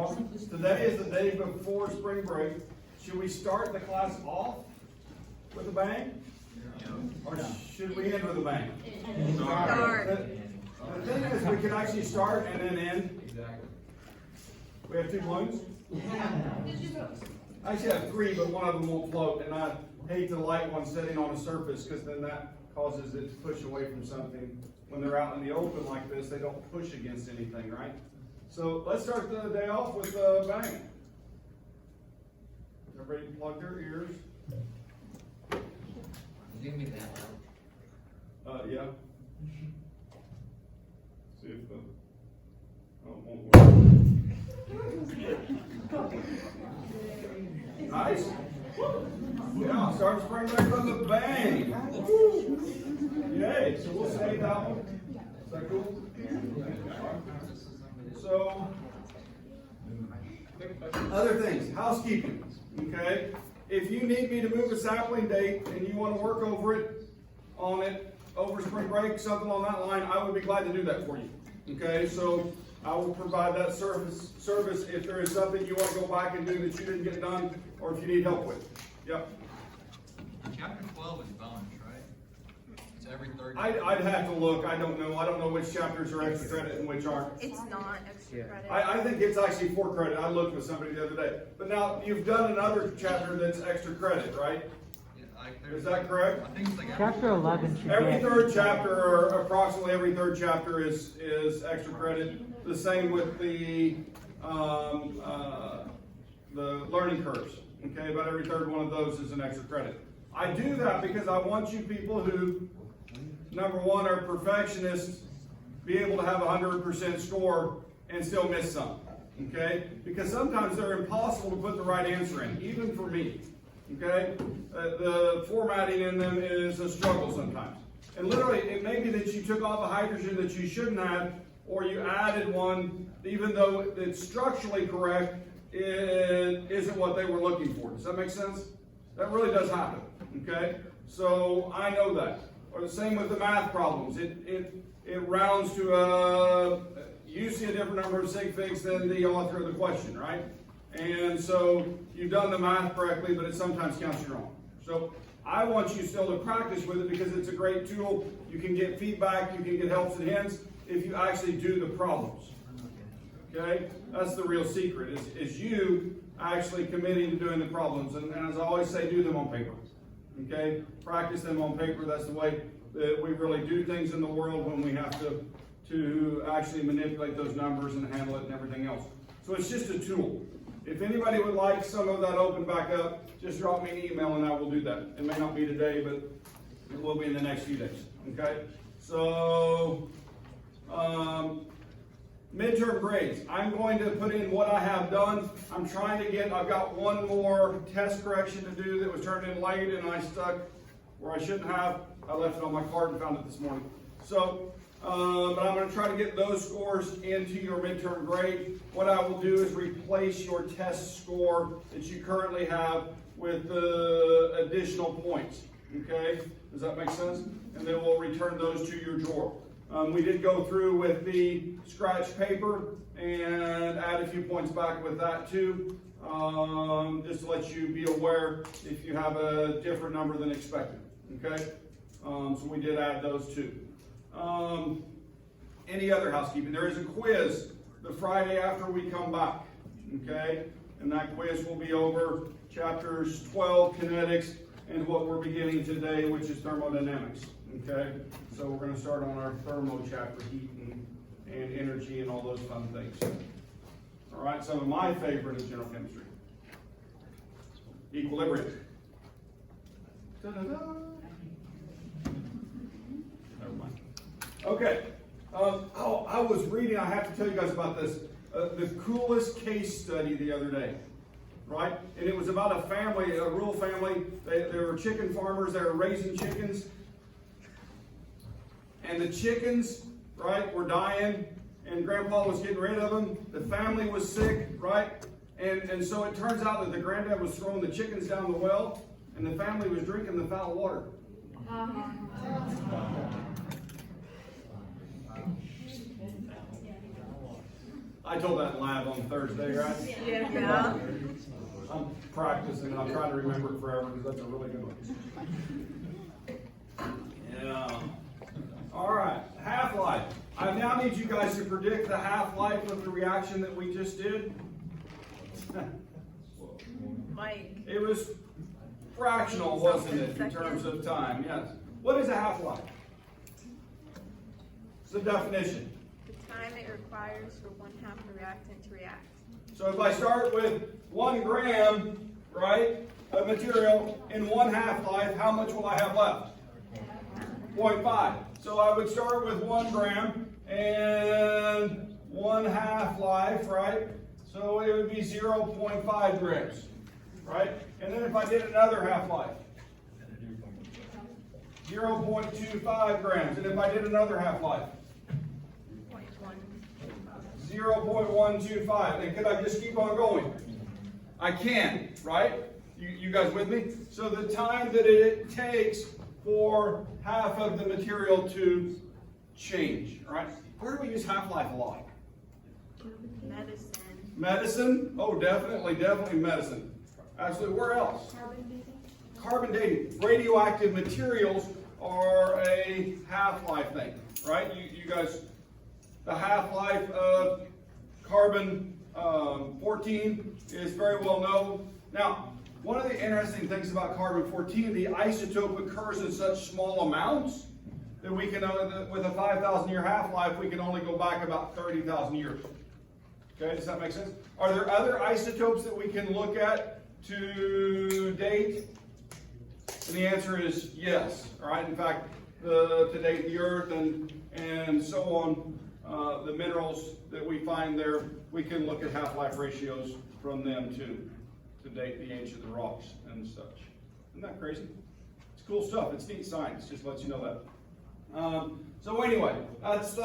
Well, today is the day before spring break. Should we start the class off with a bang? Or should we end with a bang? Start. The thing is, we can actually start and then end. Exactly. We have 2 balloons? I actually have 3, but one of them won't float, and I hate to light one sitting on a surface because then that causes it to push away from something. When they're out in the open like this, they don't push against anything, right? So let's start the day off with a bang. Everybody plug their ears. You can be that loud. Yeah. See if the, oh, it won't work. Nice. Yeah, start spring back from the bang. Yay, so we'll save that one. Is that cool? So, other things, housekeeping, okay? If you need me to move a sapling date and you want to work over spring break, something on that line, I would be glad to do that for you, okay? So, I will provide that service if there is something you want to go back and do that you didn't get done, or if you need help with. Yep. Chapter 12 is bonus, right? It's every third. I'd have to look. I don't know which chapters are extra credit and which aren't. It's not extra credit. I think it's actually 4 credit. I looked with somebody the other day. But now, you've done another chapter that's extra credit, right? Is that correct? I think it's like Chapter 11 should Every be. third chapter, or approximately every third chapter is extra credit. The same with the learning curves. Okay, about every third one of those is an extra credit. I do that because I want you people who, number one, are perfectionists, be able to have a 100% score and still miss some. Okay, because sometimes they're impossible to put the right answer in, even for me. Okay, the formatting in them is a struggle sometimes. And literally, it may be that you took off a hydrogen that you shouldn't have, or you added one, even though it's structurally correct, it isn't what they were looking for. Does that make sense? That really does happen. Okay, so I know that. Or the same with the math problems. It rounds to you see a different number of sig figs than the author of the question, right? And so you've done the math correctly, but it sometimes counts you wrong. So I want you still to practice with it because it's a great tool. You can get feedback, you can get helps and hints if you actually do the problems. Okay? That's the real secret, is you actually committing to doing the problems. And as I always say, do them on paper. Okay? Practice them on paper. That's the way that we really do things in the world when we have to actually manipulate those numbers and handle it and everything else. So it's just a tool. If anybody would like some of that open back up, just drop me an email and I will do that. It may not be today, but it will be in the next few days. Okay? So, midterm grades. I'm going to put in what I have done. I've got one more test correction to do that was turned in late and I stuck where I shouldn't have. I left it on my card and found it this morning. So, but I'm going to try to get those scores into your midterm grade. What I will do is replace your test score that you currently have with the additional points. Okay? Does that make sense? And then we'll return those to your drawer. We did go through with the scratch paper and add a few points back with that too. Just to let you be aware if you have a different number than expected. Okay? So we did add those too. Any other housekeeping? There is a quiz the Friday after we come back, okay? And that quiz will be over chapters 12, kinetics, and what we're beginning today, which is thermodynamics, okay? So we're going to start on our thermo chapter, heat and energy and all those fun things. All right, some of my favorite is general chemistry. Equilibrium. Ta-da-da. Okay. I was reading, I have to tell you guys about this, the coolest case study the other day, right? And it was about a family, a rural family. They were chicken farmers. They were raising chickens. And the chickens, right, were dying. And Grandpa was getting rid of them. The family was sick, right? And so it turns out that the granddad was throwing the chickens down the well. And the family was drinking the foul water. I told that in lab on Thursday, right? Yeah. I'm practicing and I'm trying to remember it forever because that's a really good one. Yeah. All right, half-life. I now need you guys to predict the half-life of the reaction that we just did. Mike. It was fractional, wasn't it, in terms of time? Yes. What is a half-life? It's the definition. The time it requires for one half of the reactant to react. So if I start with 1 gram, right, of material in one half-life, how much will I have left? 0.5. So I would start with 1 gram and 1 half-life, right? So it would be 0.5 grams, right? And then if I did another half-life, 0.25 grams. And if I did another half-life, 0.125. And could I just keep on going? I can, right? You guys with me? So the time that it takes for half of the material to change, right? Where do we use half-life a lot? Medicine. Medicine? Oh, definitely medicine. Absolutely. Where else? Carbon dating. Carbon dating. Radioactive materials are a half-life thing, right? You guys, the half-life of carbon 14 is very well known. Now, one of the interesting things about carbon 14, the isotope occurs in such small amounts that we can, with a 5,000 year half-life, we can only go back about 30,000 years. Okay, does that make sense? Are there other isotopes that we can look at to date? And the answer is yes. All right. In fact, to date the Earth and so on, the minerals that we find there, we can look at half-life ratios from them too, to date the age of the rocks and such. Isn't that crazy? It's cool stuff. It's neat science. Just lets you know that. So anyway, that's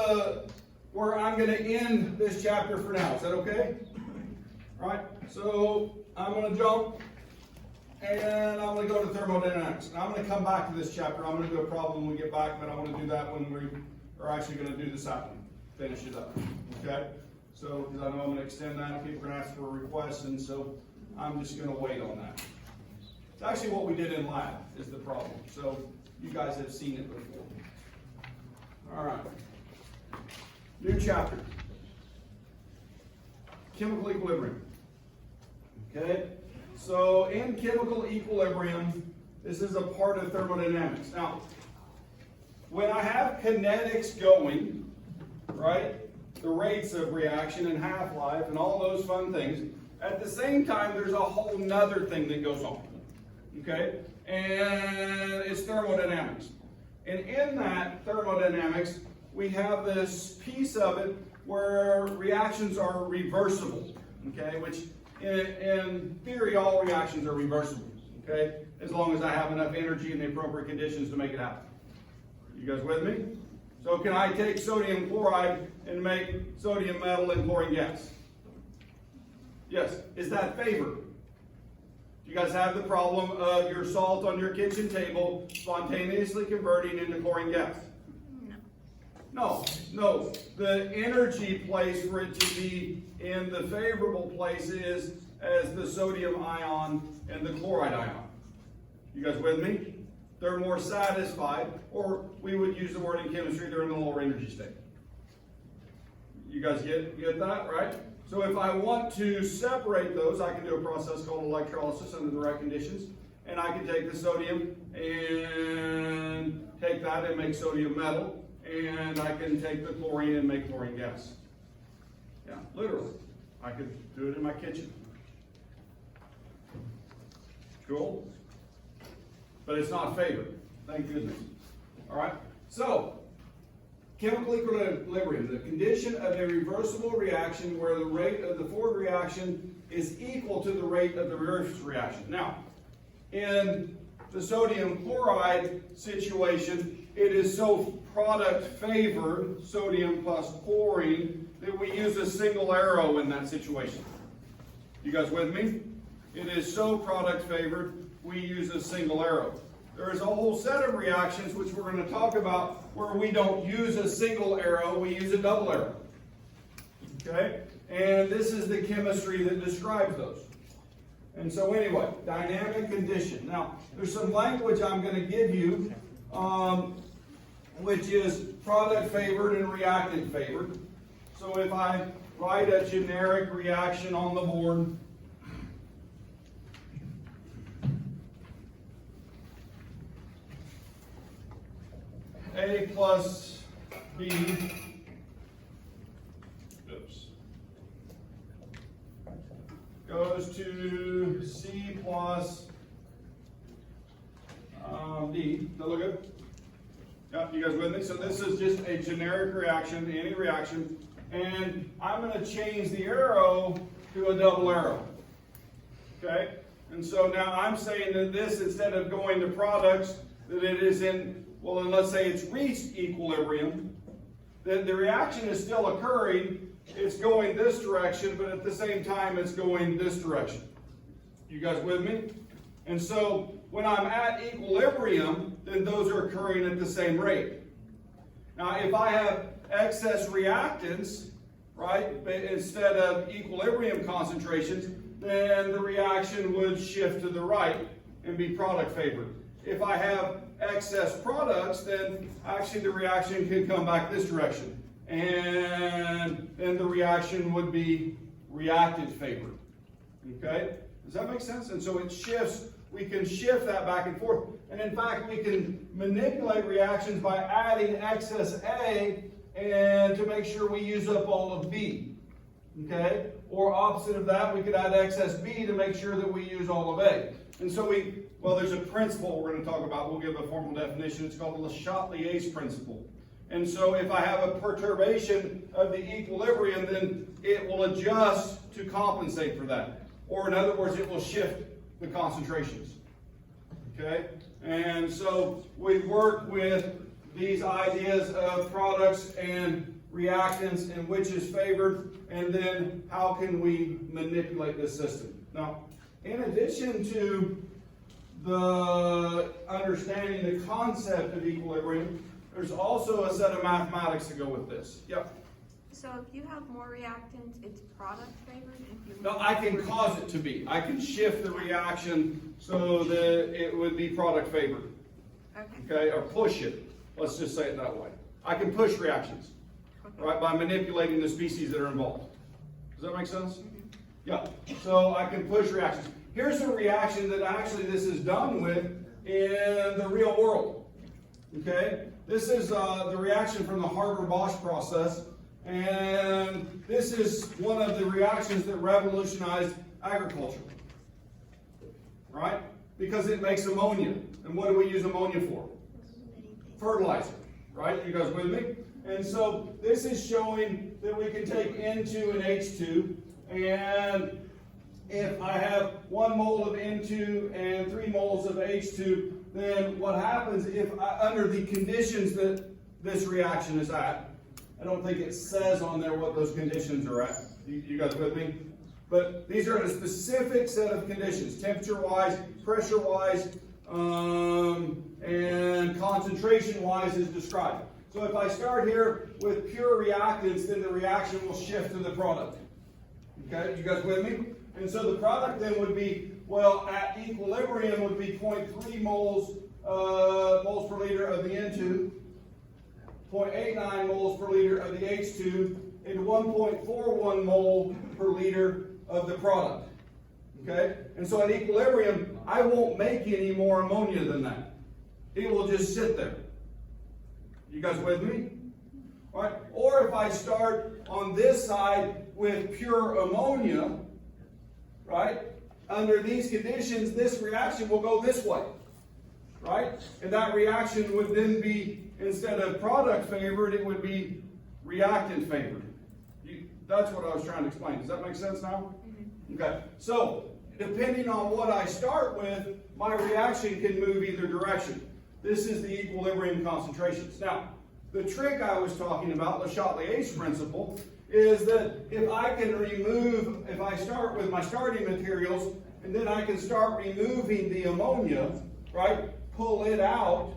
where I'm going to end this chapter for now. Is that okay? All right. So I'm going to jump. And I'm going to go to thermodynamics. And I'm going to come back to this chapter. I'm going to do a problem when we get back, but I want to do that when we are actually going to do the second. Finish it up. Okay? So, because I know I'm going to extend that, and people are going to ask for requests, and so I'm just going to wait on that. It's actually what we did in lab is the problem. So, you guys have seen it before. All right. New chapter. Chemical equilibrium. Okay? So in chemical equilibrium, this is a part of thermodynamics. Now, when I have kinetics going, right, the rates of reaction and half-life and all those fun things, at the same time, there's a whole nother thing that goes on, okay? And it's thermodynamics. And in that thermodynamics, we have this piece of it where reactions are reversible, okay, which in theory, all reactions are reversible, okay? As long as I have enough energy and the appropriate conditions to make it happen. You guys with me? So can I take sodium chloride and make sodium metal and chlorine gas? Yes. Is that favored? Do you guys have the problem of your salt on your kitchen table spontaneously converting into chlorine gas? No. The energy place for it to be in the favorable place is as the sodium ion and the chloride ion. You guys with me? They're more satisfied, or we would use the word in chemistry, they're in a lower energy state. You guys get that, right? So if I want to separate those, I can do a process called electrolysis under the right conditions, and I can take the sodium and take that and make sodium metal, and I can take the chlorine and make chlorine gas. Yeah, literally. I could do it in my kitchen. Cool? But it's not favored. Thank goodness. All right? So, chemical equilibrium, the condition of a reversible reaction where the rate of the forward reaction is equal to the rate of the reverse reaction. Now, in the sodium chloride situation, it is so product favored, sodium plus chlorine, that we use a single arrow in that situation. You guys with me? It is so product favored, we use a single arrow. There is a whole set of reactions which we're going to talk about where we don't use a single arrow, we use a double arrow. Okay? And this is the chemistry that describes those. And so anyway, dynamic condition. Now, there's some language I'm going to give you, which is product favored and reactant favored. So if I write a generic reaction on the board, A plus B, goes to C plus D. Does that look good? Yeah, you guys with me? So this is just a generic reaction, any reaction, and I'm going to change the arrow to a double arrow. Okay? And so now I'm saying that this, instead of going to products, that it is in, well, and let's say it's reached equilibrium, that the reaction is still occurring, it's going this direction, but at the same time it's going this direction. You guys with me? And so when I'm at equilibrium, then those are occurring at the same rate. Now if I have excess reactants, right, but instead of equilibrium concentrations, then the reaction would shift to the right and be product favored. If I have excess products, then actually the reaction can come back this direction. And then the reaction would be reactant favored. Okay? Does that make sense? And so it shifts, we can shift that back and forth. And in fact, we can manipulate reactions by adding excess A and to make sure we use up all of B. Okay? Or opposite of that, we could add excess B to make sure that we use all of A. And so well, there's a principle we're going to talk about. We'll give a formal definition. It's called the Le Chatelier's principle. And so if I have a perturbation of the equilibrium, then it will adjust to compensate for that. Or in other words, it will shift the concentrations. Okay? And so we work with these ideas of products and reactants and which is favored, and then how can we manipulate this system. Now, in addition to the understanding the concept of equilibrium, there's also a set of mathematics to go with this. Yep. So if you have more reactants, it's product favored? If you No, I can cause it to be. I can shift the reaction so that it would be product favored. Okay, or push it. Let's just say it that way. I can push reactions, right, by manipulating the species that are involved. Does that make sense? Yeah. So I can push reactions. Here's a reaction that actually this is done with in the real world. Okay? This is the reaction from the Haber-Bosch process, and this is one of the reactions that revolutionized agriculture. Right? Because it makes ammonia. And what do we use ammonia for? Fertilizer. Right? You guys with me? And so this is showing that we can take N2 and H2, and if I have 1 mole of N2 and 3 moles of H2, then what happens if under the conditions that this reaction is at, I don't think it says on there what those conditions are at. You guys with me? But these are in a specific set of conditions, temperature-wise, pressure-wise, and concentration-wise is described. So if I start here with pure reactants, then the reaction will shift to the product. Okay, you guys with me? And so the product then would be, well, at equilibrium would be 0.3 moles per liter of the N2, 0.89 moles per liter of the H2, and 1.41 mole per liter of the product. Okay? And so at equilibrium, I won't make any more ammonia than that. It will just sit there. You guys with me? All right? Or if I start on this side with pure ammonia, right? Under these conditions, this reaction will go this way, right? And that reaction would then be, instead of product favored, it would be reactant favored. That's what I was trying to explain. Does that make sense now? Okay. So, depending on what I start with, my reaction can move either direction. This is the equilibrium concentrations. Now, the trick I was talking about, Le Chatelier's principle, is that if I can remove, if I start with my starting materials, and then I can start removing the ammonia, right, pull it out,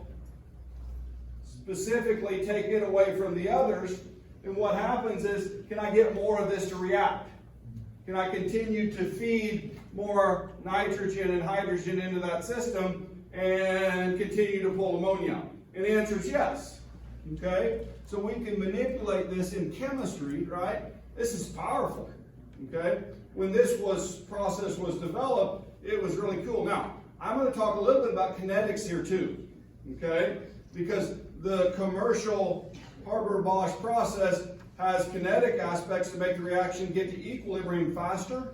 specifically take it away from the others, then what happens is, can I get more of this to react? Can I continue to feed more nitrogen and hydrogen into that system and continue to pull ammonia out? And the answer is yes. Okay? So we can manipulate this in chemistry, right? This is powerful. Okay? When this process was developed, it was really cool. Now, I'm going to talk a little bit about kinetics here too. Okay? Because the commercial Haber-Bosch process has kinetic aspects to make the reaction get to equilibrium faster.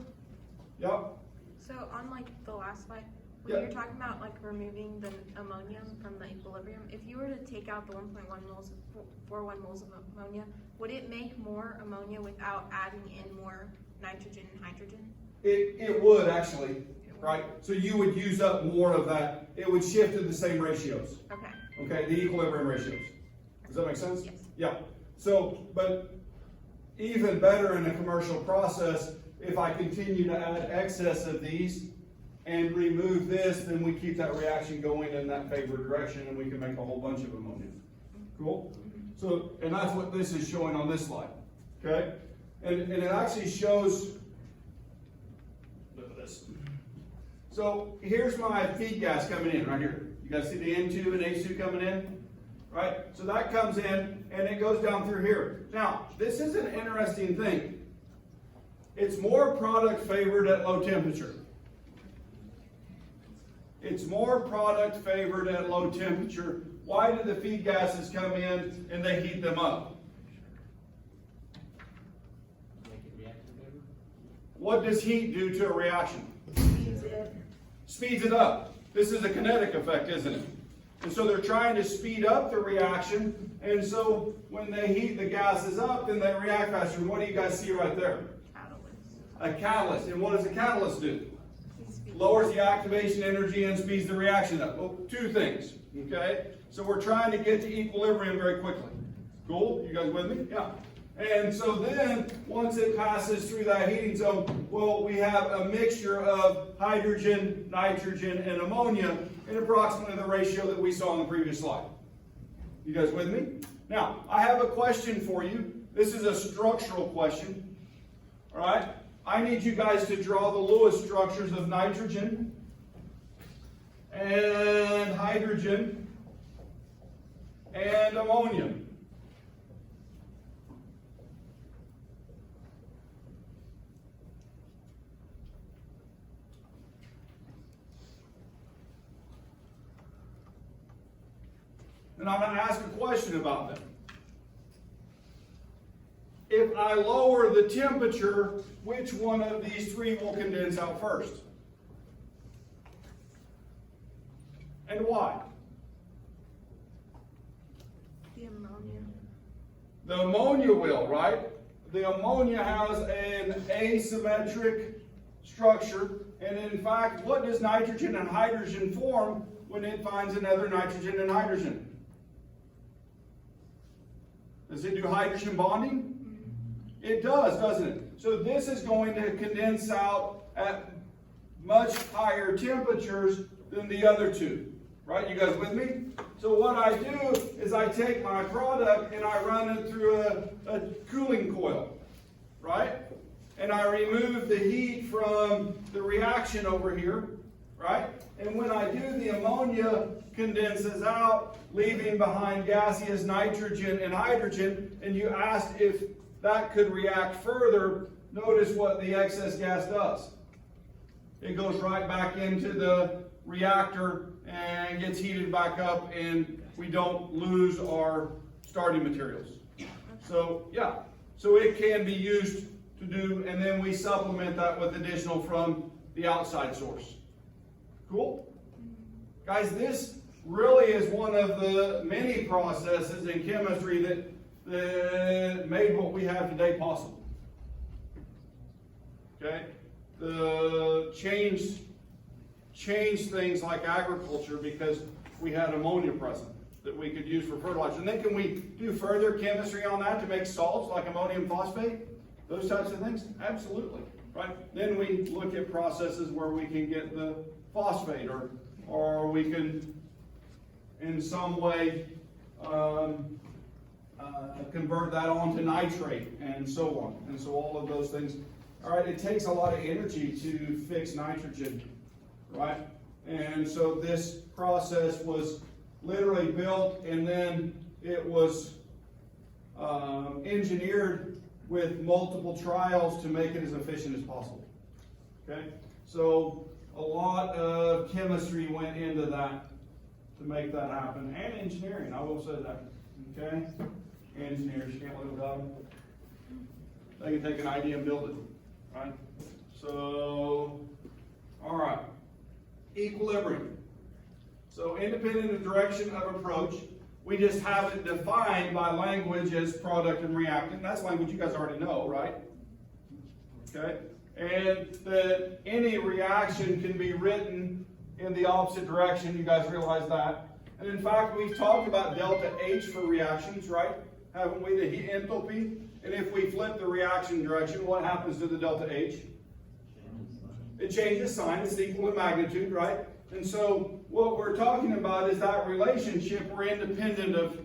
Yep. So on like the last slide, when Yeah. you're talking about like removing the ammonium from the equilibrium, if you were to take out the 1.1 moles, 41 moles of ammonia, would it make more ammonia without adding in more nitrogen and hydrogen? It would actually, right? So you would use up more of that. It would shift to the same ratios. Okay. Okay, the equilibrium ratios. Does that make sense? Yes. Yeah. So, but even better in a commercial process, if I continue to add excess of these and remove this, then we keep that reaction going in that favored direction and we can make a whole bunch of ammonia. Cool? So, and that's what this is showing on this slide. Okay? And it actually shows, look at this. So here's my feed gas coming in right here. You guys see the N2 and H2 coming in? Right? So that comes in and it goes down through here. Now, this is an interesting thing. It's more product favored at low temperature. It's more product favored at low temperature. Why do the feed gases come in and they heat them up? Make it reactive better? What does heat do to a reaction? Speeds it up. This is a kinetic effect, isn't it? And so they're trying to speed up the reaction, and so when they heat the gases up, then they react faster. What do you guys see right there? Catalyst. A catalyst. And what does a catalyst do? Speed. Lowers the activation energy and speeds the reaction up. Well, two things, okay? So we're trying to get to equilibrium very quickly. Cool? You guys with me? Yeah. And so then, once it passes through that heating zone, well, we have a mixture of hydrogen, nitrogen, and ammonia in approximately the ratio that we saw on the previous slide. You guys with me? Now, I have a question for you. This is a structural question. All right? I need you guys to draw the Lewis structures of nitrogen and hydrogen and ammonia. And I'm going to ask a question about them. If I lower the temperature, which one of these three will condense out first? And why? The ammonia. The ammonia will, right? The ammonia has an asymmetric structure, and in fact, what does nitrogen and hydrogen form when it finds another nitrogen and hydrogen? Does it do hydrogen bonding? It does, doesn't it? So this is going to condense out at much higher temperatures than the other two. Right? You guys with me? So what I do is I take my product and I run it through a cooling coil. Right? And I remove the heat from the reaction over here. Right? And when I do, the ammonia condenses out, leaving behind gaseous nitrogen and hydrogen. And you asked if that could react further. Notice what the excess gas does. It goes right back into the reactor and gets heated back up, and we don't lose our starting materials. So yeah, so it can be used to do, and then we supplement that with additional from the outside source. Cool? Guys, this really is one of the many processes in chemistry that made what we have today possible. Okay? The changed things like agriculture because we had ammonia present that we could use for fertilizer. And then can we do further chemistry on that to make salts like ammonium phosphate? Those types of things? Absolutely. Right? Then we look at processes where we can get the phosphate or we can in some way convert that on to nitrate and so on. And so all of those things. All right, it takes a lot of energy to fix nitrogen, right? And so this process was literally built, and then it was engineered with multiple trials to make it as efficient as possible. Okay, so a lot of chemistry went into that to make that happen, and engineering, I will say that. Okay, engineers, you can't live without them. They can take an idea and build it, right? So, all right, equilibrium. So independent of direction of approach, we just have it defined by language as product and reactant. That's language you guys already know, right? Okay, and that any reaction can be written in the opposite direction. You guys realize that? And in fact, we've talked about delta H for reactions, right? Haven't we? The heat enthalpy. And if we flip the reaction direction, what happens to the delta H? It changes sign. It's equal in magnitude, right? And so what we're talking about is that relationship. We're independent of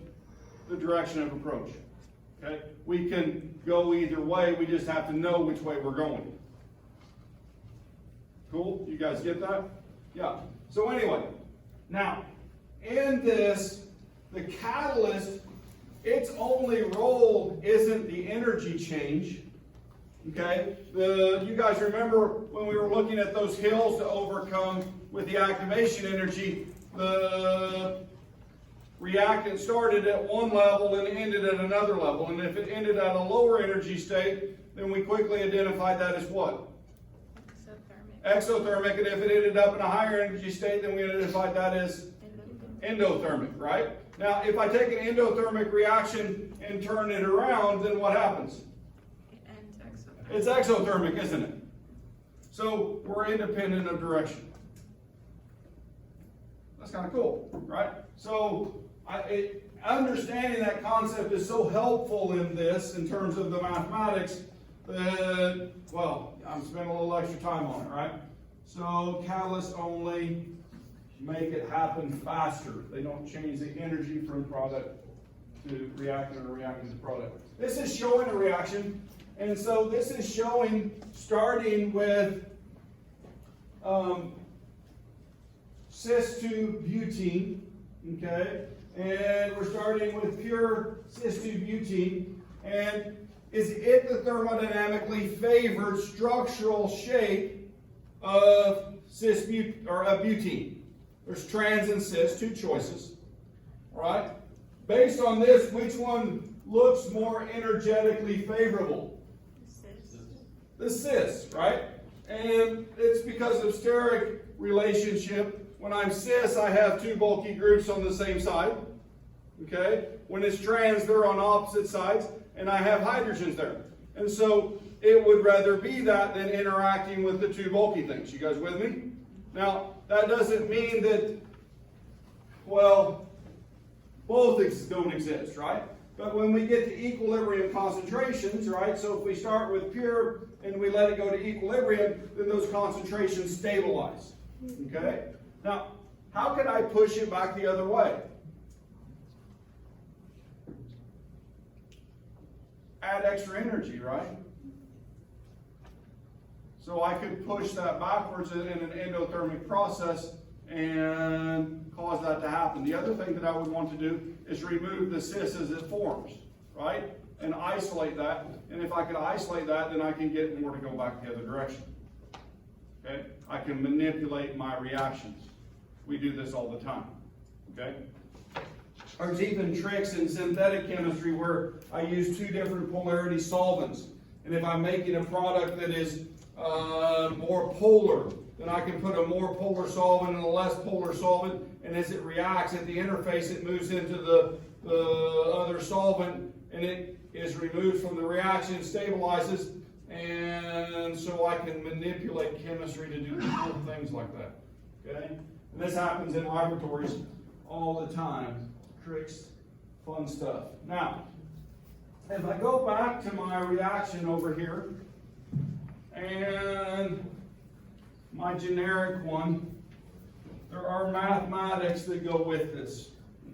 the direction of approach. Okay? We can go either way. We just have to know which way we're going. Cool? You guys get that? Yeah. So anyway, now, in this, the catalyst, its only role isn't the energy change. Okay? You guys remember when we were looking at those hills to overcome with the activation energy, the reactant started at one level and ended at another level. And if it ended at a lower energy state, then we quickly identified that as what? Exothermic. And if it ended up in a higher energy state, then we identified that as endothermic, right? Now, if I take an endothermic reaction and turn it around, then what happens? It's exothermic, isn't it? So we're independent of direction. That's kind of cool, right? So understanding that concept is so helpful in this, in terms of the mathematics, that, well, I'm spending a little extra time on it, right? So catalysts only make it happen faster. They don't change the energy from product to reactant or reactant to product. This is showing a reaction. And so this is showing, starting with cis-2-butene, okay? And we're starting with pure cis-2-butene. And is it the thermodynamically favored structural shape of butene? There's trans and cis, two choices, all right? Based on this, which one looks more energetically favorable? The cis, right? And it's because of steric relationship. When I'm cis, I have two bulky groups on the same side. Okay? When it's trans, they're on opposite sides, and I have hydrogens there. And so it would rather be that than interacting with the two bulky things. You guys with me? Now, that doesn't mean that, well, both don't exist, right? But when we get to equilibrium concentrations, right, so if we start with pure and we let it go to equilibrium, then those concentrations stabilize, okay? Now, how can I push it back the other way? Add extra energy, right? So I could push that backwards in an endothermic process and cause that to happen. The other thing that I would want to do is remove the cis as it forms, right? And isolate that. And if I can isolate that, then I can get more to go back the other direction. Okay? I can manipulate my reactions. We do this all the time. Okay? There's even tricks in synthetic chemistry where I use two different polarity solvents. And if I'm making a product that is more polar, then I can put a more polar solvent and a less polar solvent, and as it reacts at the interface, it moves into the other solvent, and it is removed from the reaction, stabilizes, and so I can manipulate chemistry to do cool things like that. Okay? And this happens in laboratories all the time. Tricks, fun stuff. Now, if I go back to my reaction over here, and my generic one, there are mathematics that go with this,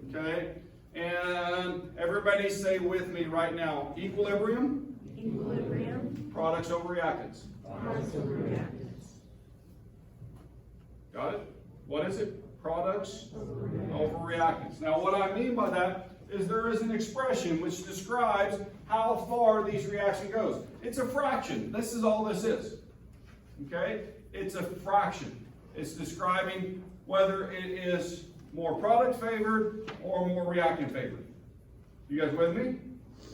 okay? And everybody say with me right now, equilibrium, products over reactants. Got it? What is it? Products over reactants. Now what I mean by that is there is an expression which describes how far these reaction goes. It's a fraction. This is all this is. Okay? It's a fraction. It's describing whether it is more product favored or more reactant favored. You guys with me?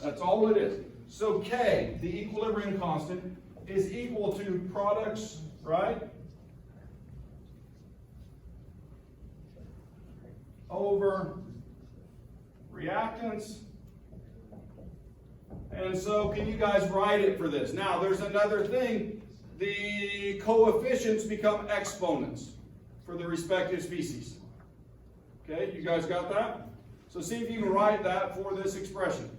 That's all it is. So K, the equilibrium constant, is equal to products, right? Over reactants. And so can you guys write it for this? Now there's another thing. The coefficients become exponents for the respective species. Okay, you guys got that? So see if you can write that for this expression.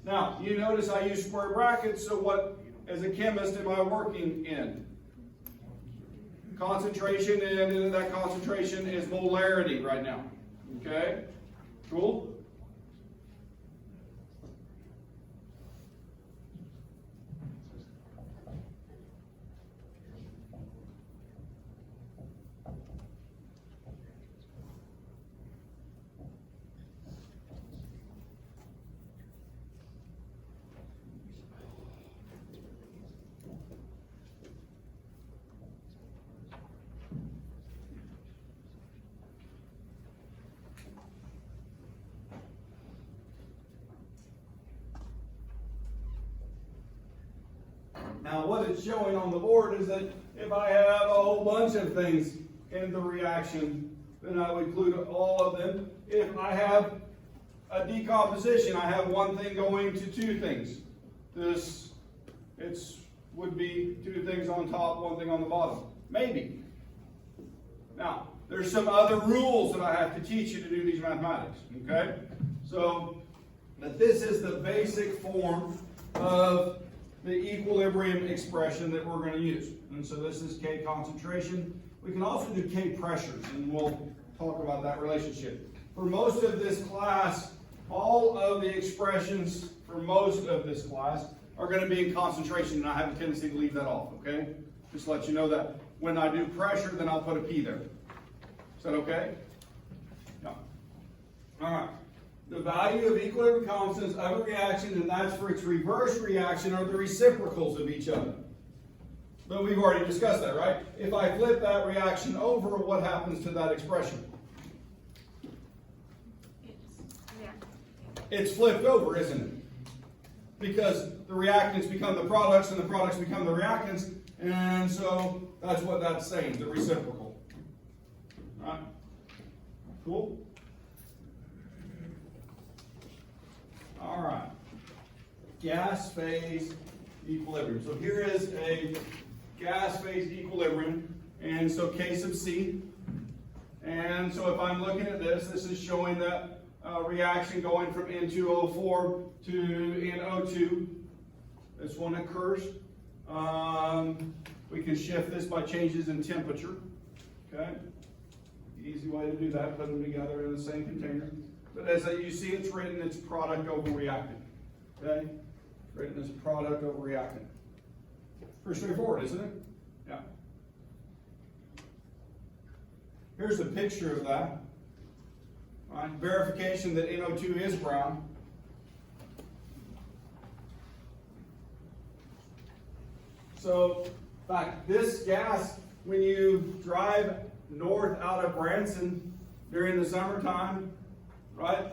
Now, you notice I use square brackets, so what, as a chemist, am I working in? Concentration, and that concentration is molarity right now. Okay? Cool? Now what it's showing on the board is that if I have a whole bunch of things in the reaction, then I would include all of them. If I have a decomposition, I have one thing going to two things. Would be two things on top, one thing on the bottom. Maybe. Now, there's some other rules that I have to teach you to do these mathematics, okay? So, but this is the basic form of the equilibrium expression that we're going to use. And so this is K concentration. We can also do K pressures, and we'll talk about that relationship. For most of this class, all of the expressions for most of this class are going to be in concentration, and I have a tendency to leave that off, okay? Just to let you know that when I do pressure, then I'll put a P there. Is that okay? Yeah. All right. The value of equilibrium constants of a reaction, and that's for its reverse reaction, are the reciprocals of each other. But we've already discussed that, right? If I flip that reaction over, what happens to that expression? It's flipped over, isn't it? Because the reactants become the products, and the products become the reactants, and so that's what that's saying, the reciprocal. All right? Cool? All right, gas phase equilibrium. So here is a gas phase equilibrium, and so K sub C. And so if I'm looking at this, this is showing that reaction going from N2O4 to NO2. This one occurs. We can shift this by changes in temperature. Okay, easy way to do that, put them together in the same container. But as you see, it's written, it's product over reactant. Okay? Written as product over reactant. Pretty straightforward, isn't it? Yeah. Here's a picture of that. All right. Verification that NO2 is brown. So, in fact, this gas, when you drive north out of Branson during the summertime, right?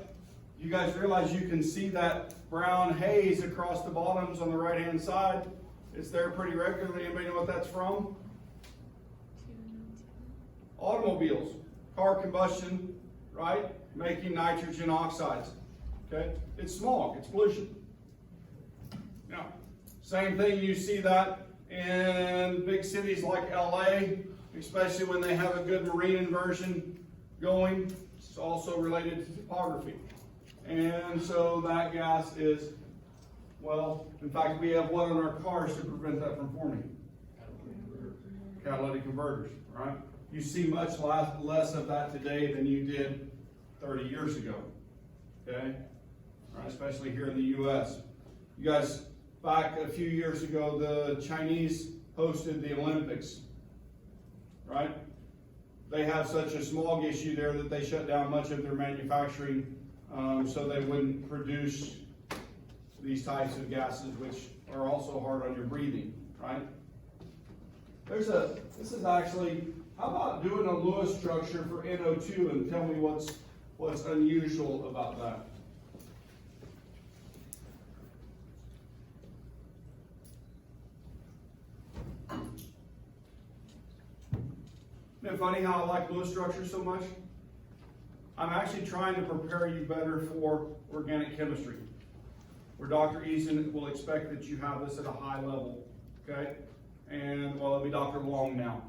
You guys realize you can see that brown haze across the bottoms on the right-hand side. It's there pretty regularly. Anybody know what that's from? Automobiles, car combustion, right? Making nitrogen oxides. Okay? It's smog, it's pollution. Now, same thing, you see that in big cities like LA, especially when they have a good marine inversion going. It's also related to topography. And so that gas is, well, in fact, we have one on our cars to prevent that from forming. Catalytic converters, right? You see much less of that today than you did 30 years ago. okay? Right, especially here in the US. You guys, back a few years ago, the Chinese hosted the Olympics, right? They have such a smog issue there that they shut down much of their manufacturing so they wouldn't produce these types of gases, which are also hard on your breathing, right? This is actually, how about doing a Lewis structure for NO2 and tell me what's unusual about that? Isn't it funny how I like Lewis structures so much? I'm actually trying to prepare you better for organic chemistry, where Dr. Eason will expect that you have this at a high level, okay? And, well, it'll be Dr. Long now.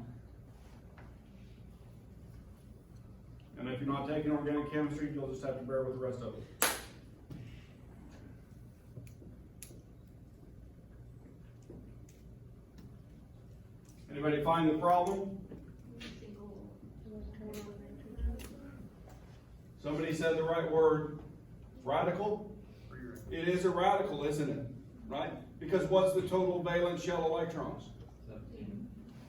And if you're not taking organic chemistry, you'll just have to bear with the rest of it. Anybody find the problem? Somebody said the right word, radical. It is a radical, isn't it? Right? Because what's the total valence shell electrons?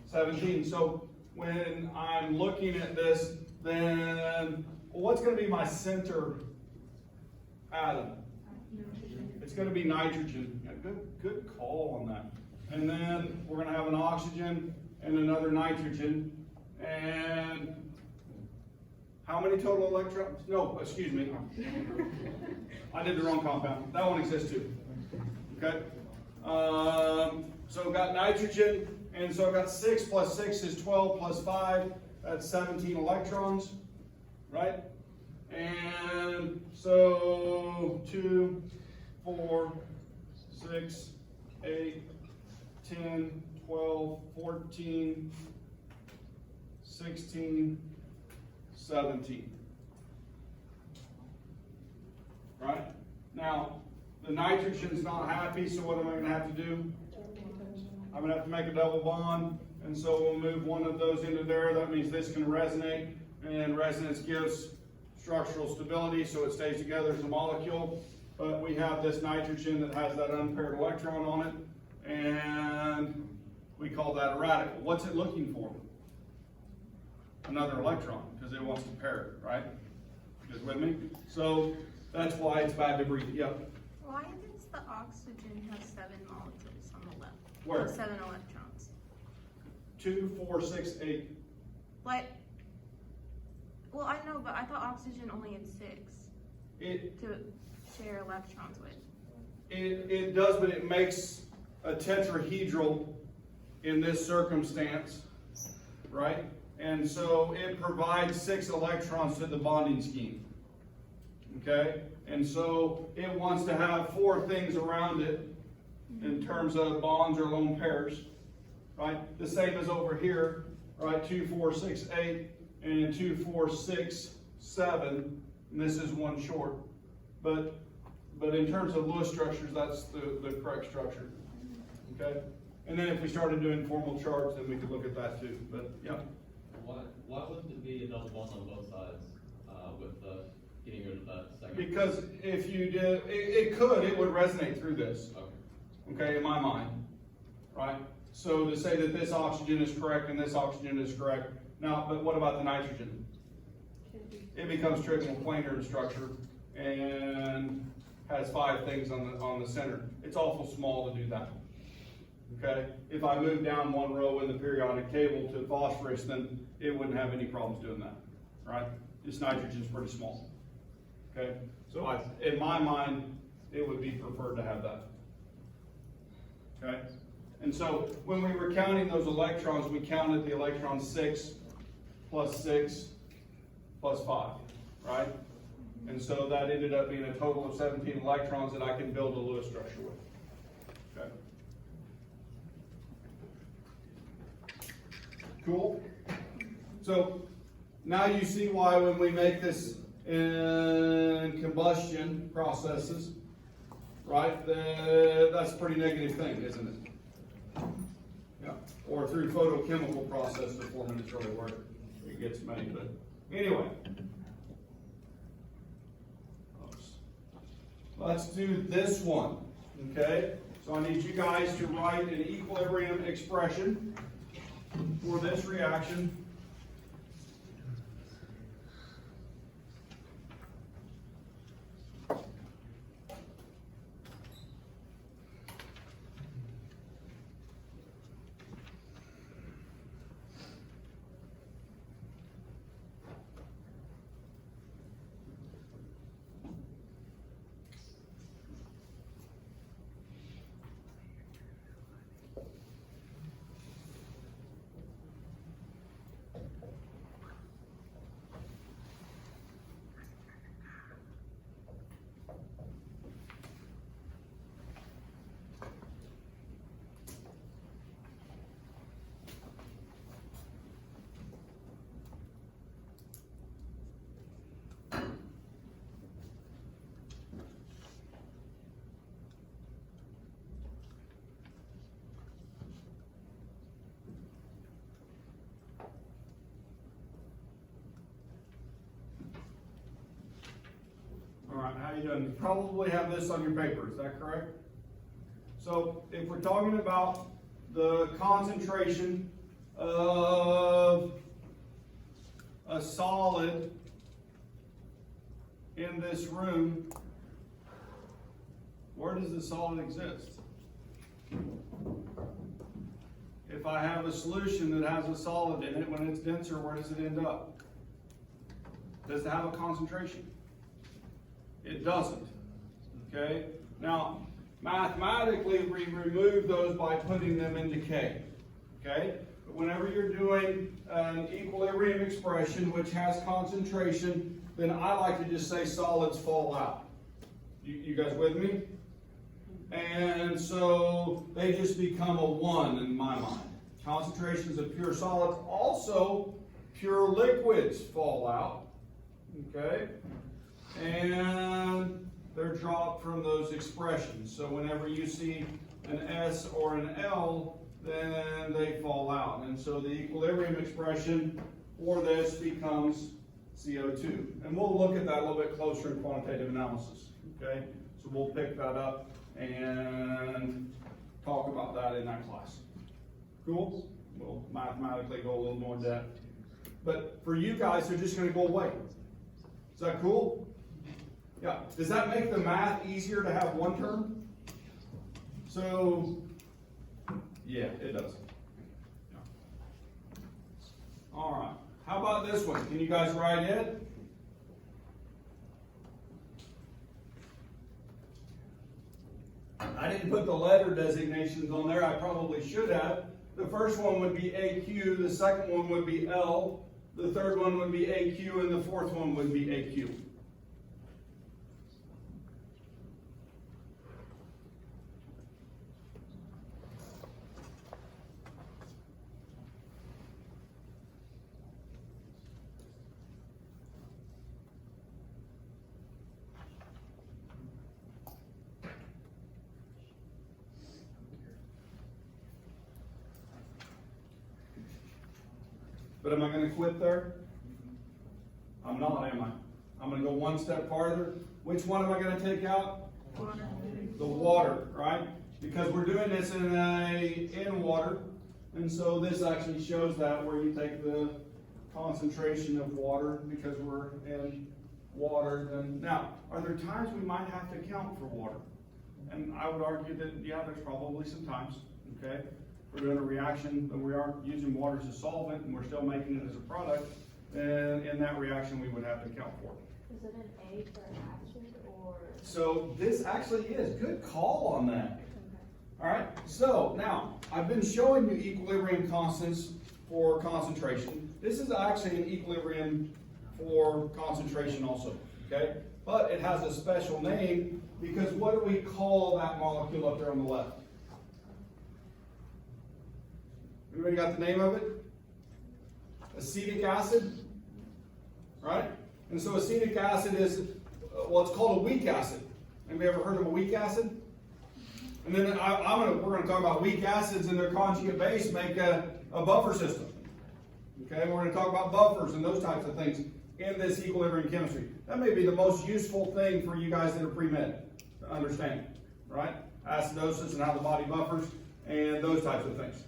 17. So when I'm looking at this, then what's going to be my center atom? It's going to be nitrogen. Yeah, good call on that. And then we're going to have an oxygen and another nitrogen. And how many total electrons? No, excuse me. I did the wrong compound. That one exists too. Okay? So I've got nitrogen, and so I've got 6 plus 6 is 12 plus 5. That's 17 electrons, right? And so 2, 4, 6, 8, 10, 12, 14, 16, 17. Right? Now, the nitrogen's not happy, so what am I going to have to do? I'm going to have to make a double bond, and so we'll move one of those into there. That means this can resonate, and resonance gives structural stability, so it stays together as a molecule. But we have this nitrogen that has that unpaired electron on it, and we call that a radical. What's it looking for? Another electron, because it wants to pair it, right? You guys with me? So that's why it's bad to breathe. Yep. Why does the oxygen have 7 molecules on the left? Where? 7 electrons. 2, 4, 6, 8. But, well, I know, but I thought oxygen only had 6 to share electrons with. It does, but it makes a tetrahedral in this circumstance, right? And so it provides 6 electrons to the bonding scheme, okay? And so it wants to have 4 things around it in terms of bonds or lone pairs, right? The same as over here, right? 2, 4, 6, 8, and 2, 4, 6, 7, and this is one short. But in terms of Lewis structures, that's the correct structure, okay? And then if we started doing formal charts, then we could look at that too, but yeah. Why wouldn't it be a double bond on both sides with getting rid of that second? Because if you did, it would resonate through this. Okay, in my mind, right? So to say that this oxygen is correct and this oxygen is correct. Now, but what about the nitrogen? It becomes trigonal planar in structure and has 5 things on the center. It's awful small to do that. Okay, if I move down one row in the periodic table to phosphorus, then it wouldn't have any problems doing that, right? This nitrogen's pretty small. Okay, so in my mind, it would be preferred to have that. Okay, and so when we were counting those electrons, we counted the electrons 6 plus 6 plus 5, right? And so that ended up being a total of 17 electrons that I can build a Lewis structure with. Okay. Cool. So now you see why when we make this in combustion processes, right, that's a pretty negative thing, isn't it? Yeah. Or through photochemical process performance is really where it gets made. But anyway. Oops. Let's do this one, okay? So I need you guys to write an equilibrium expression for this reaction. All right, how you doing? You probably have this on your paper, is that correct? So if we're talking about the concentration of a solid in this room, where does the solid exist? If I have a solution that has a solid in it, when it's denser, where does it end up? Does it have a concentration? It doesn't, okay? Now, mathematically, we remove those by putting them into K, okay? But whenever you're doing an equilibrium expression which has concentration, then I like to just say solids fall out. You guys with me? And so they just become a 1 in my mind. Concentrations of pure solids, also pure liquids fall out, okay? And they're dropped from those expressions. So whenever you see an S or an L, then they fall out. And so the equilibrium expression for this becomes CO2. And we'll look at that a little bit closer in quantitative analysis, okay? So we'll pick that up and talk about that in that class. Cool? We'll mathematically go a little more in depth. But for you guys, they're just going to go away. Is that cool? Yeah. Does that make the math easier to have one term? So, yeah, it does. Yeah. All right. How about this one? Can you guys write it? I didn't put the letter designations on there. I probably should have. The first one would be AQ. The second one would be L. The third one would be AQ. And the fourth one would be AQ. But am I going to quit there? I'm not, am I? I'm going to go one step farther. Which one am I going to take out? Water. The water, right? Because we're doing this in water. And so this actually shows that where you take the concentration of water because we're in water. Then now, are there times we might have to account for water? And I would argue that, yeah, there's probably some times, okay? We're doing a reaction, but we aren't using water as a solvent, and we're still making it as a product. And in that reaction, we would have to account for it. Is it an A for acid or? So this actually is. Good call on that. All right. So now, I've been showing you equilibrium constants for concentration. This is actually an equilibrium for concentration also, okay? But it has a special name because what do we call that molecule up there on the left? Everybody got the name of it? Acetic acid, right? And so acetic acid is, well, it's called a weak acid. Anybody ever heard of a weak acid? And then we're going to talk about weak acids and their conjugate base make a buffer system. Okay, we're going to talk about buffers and those types of things in this equilibrium chemistry. That may be the most useful thing for you guys that are pre-med. understanding, right? Acidosis and how the body buffers and those types of things.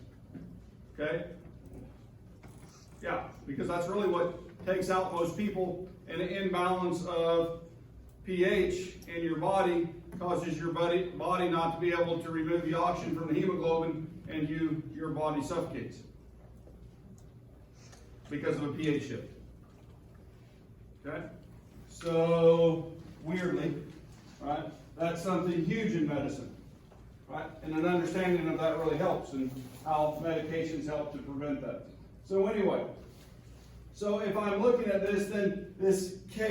Okay? Yeah, because that's really what takes out most people, and an imbalance of pH in your body causes your body not to be able to remove the oxygen from the hemoglobin, and your body suffocates because of a pH shift. Okay? So, weirdly, right, that's something huge in medicine, right? And an understanding of that really helps, and how medications help to prevent that. So anyway, so if I'm looking at this, then this Ka,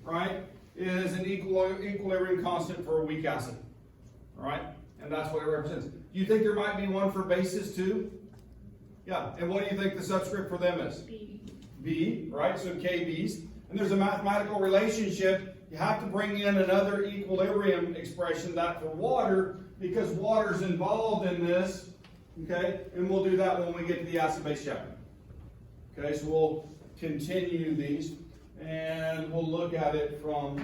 right, is an equilibrium constant for a weak acid, all right? And that's what it represents. Do you think there might be one for bases too? Yeah, and what do you think the subscript for them is? B. B, right, so KBs. And there's a mathematical relationship. You have to bring in another equilibrium expression, that for water, because water's involved in this, okay? And we'll do that when we get to the acid-base chapter. Okay, so we'll continue these, and we'll look at it from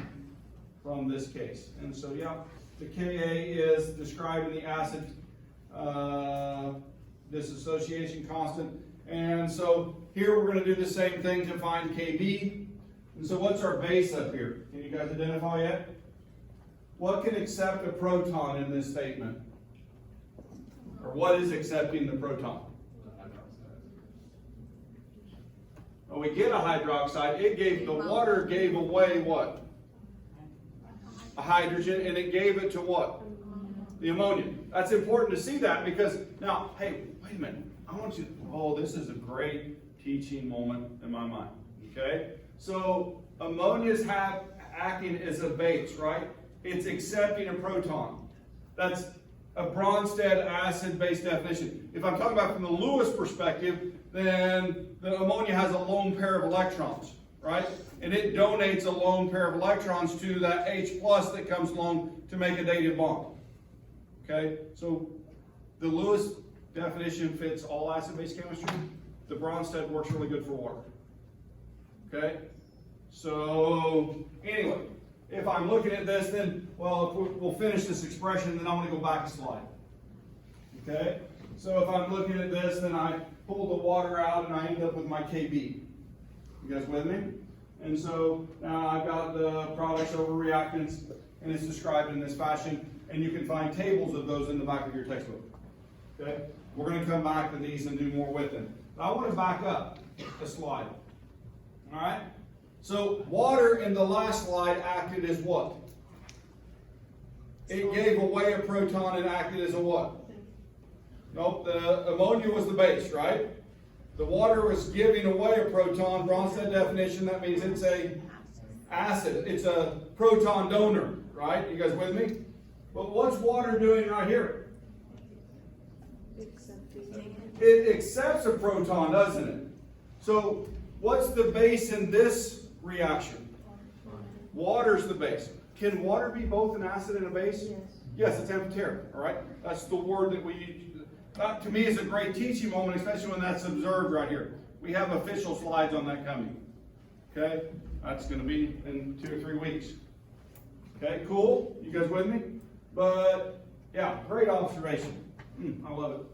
this case. And so, yeah, the Ka is described in the acid dissociation constant. And so here we're going to do the same thing to find Kb. And so what's our base up here? Can you guys identify it? What can accept a proton in this statement? Or what is accepting the proton? When we get a hydroxide, the water gave away what? A hydrogen, and it gave it to what? The ammonia. That's important to see that, because now, hey, wait a minute. I want you to, this is a great teaching moment in my mind. Okay? So ammonia's acting as a base, right? It's accepting a proton. That's a Bronsted acid-base definition. If I'm talking about from the Lewis perspective, then the ammonia has a lone pair of electrons, right? And it donates a lone pair of electrons to that H plus that comes along to make a dative bond. Okay, so the Lewis definition fits all acid-base chemistry. The Bronsted works really good for water. Okay, so anyway, if I'm looking at this, then, well, if we'll finish this expression, then I'm going to go back a slide. Okay, so if I'm looking at this, then I pull the water out and I end up with my Kb. You guys with me? And so now I've got the products over reactants, and it's described in this fashion, and you can find tables of those in the back of your textbook. Okay, we're going to come back to these and do more with them. But I want to back up a slide. All right? So water in the last slide acted as what? It gave away a proton and acted as a what? Nope, the ammonia was the base, right? The water was giving away a proton. Bronsted definition, that means it's a acid. It's a proton donor, right? You guys with me? But what's water doing right here? It accepts a proton, doesn't it? So what's the base in this reaction? Water's the base. Can water be both an acid and a base? Yes. Yes, it's amphoteric, all right? That's the word that we use. That, to me, is a great teaching moment, especially when that's observed right here. We have official slides on that coming. Okay? That's going to be in 2 or 3 weeks. Okay, cool? You guys with me? But, yeah, great observation. I love it.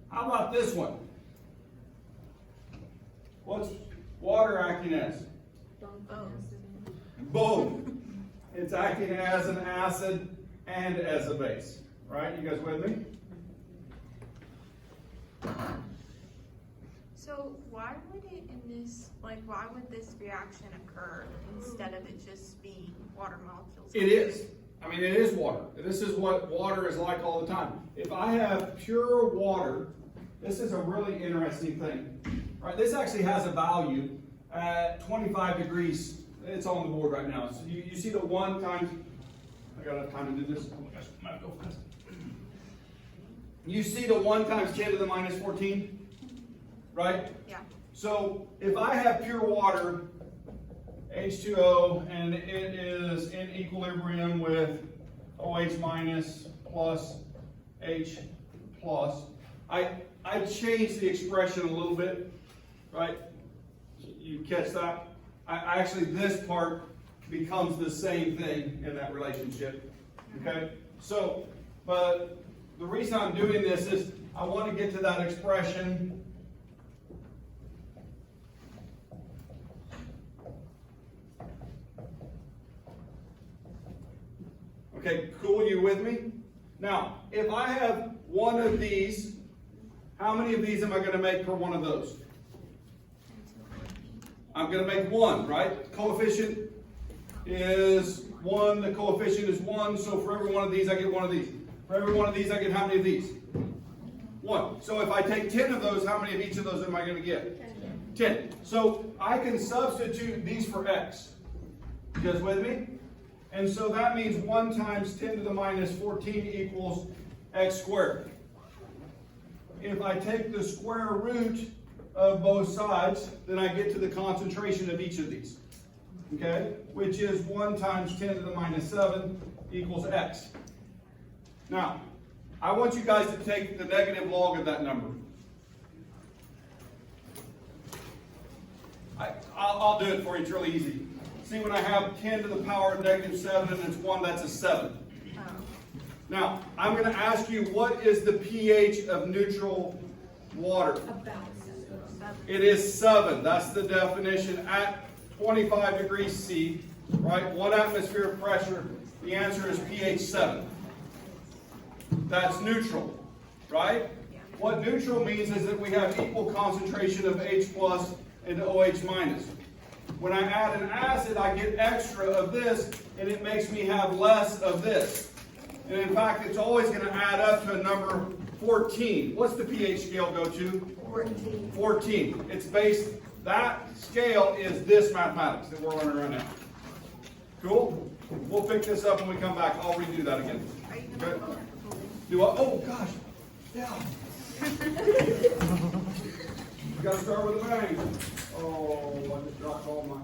How about this one? What's water acting as? Both. It's acting as an acid and as a base. Right? You guys with me? So why would it in this, why would this reaction occur instead of it just being water molecules? It is. I mean, it is water. This is what water is like all the time. If I have pure water, this is a really interesting thing. Right? This actually has a value at 25 degrees. It's on the board right now. So you see the 1 times, I got enough time to do this. Oh my gosh, I might go fast. You see the 1 times 10 to the minus 14? Right? Yeah. So if I have pure water, H2O, and it is in equilibrium with OH minus plus H plus, I change the expression a little bit, right? You catch that? Actually, this part becomes the same thing in that relationship, okay? So, but the reason I'm doing this is I want to get to that expression. Okay, cool, you with me? Now, if I have one of these, how many of these am I going to make per one of those? I'm going to make one, right? Coefficient is 1, the coefficient is 1, so for every one of these, I get one of these. For every one of these, I get how many of these? 1. So if I take 10 of those, how many of each of those am I going to get? 10. So I can substitute these for x. You guys with me? And so that means 1 times 10 to the minus 14 equals x squared. If I take the square root of both sides, then I get to the concentration of each of these. Okay? Which is 1 times 10 to the minus 7 equals x. Now, I want you guys to take the negative log of that number. I'll do it for you, it's really easy. See, when I have 10 to the power of negative 7 and it's 1, that's a 7. Now, I'm going to ask you, what is the pH of neutral water? About 7. It is 7. That's the definition at 25 degrees C, right? 1 atmosphere of pressure. The answer is pH 7. That's neutral, right? What neutral means is that we have equal concentration of H plus and OH minus. When I add an acid, I get extra of this, and it makes me have less of this. And in fact, it's always going to add up to a number 14. What's the pH scale go to? 14. 14. It's based, that scale is this mathematics that we're learning right now. Cool? We'll pick this up when we come back. I'll redo that again. Are you gonna Okay. vote? Do I? Oh gosh. Yeah. You gotta start with a bang. Oh, I just dropped all my.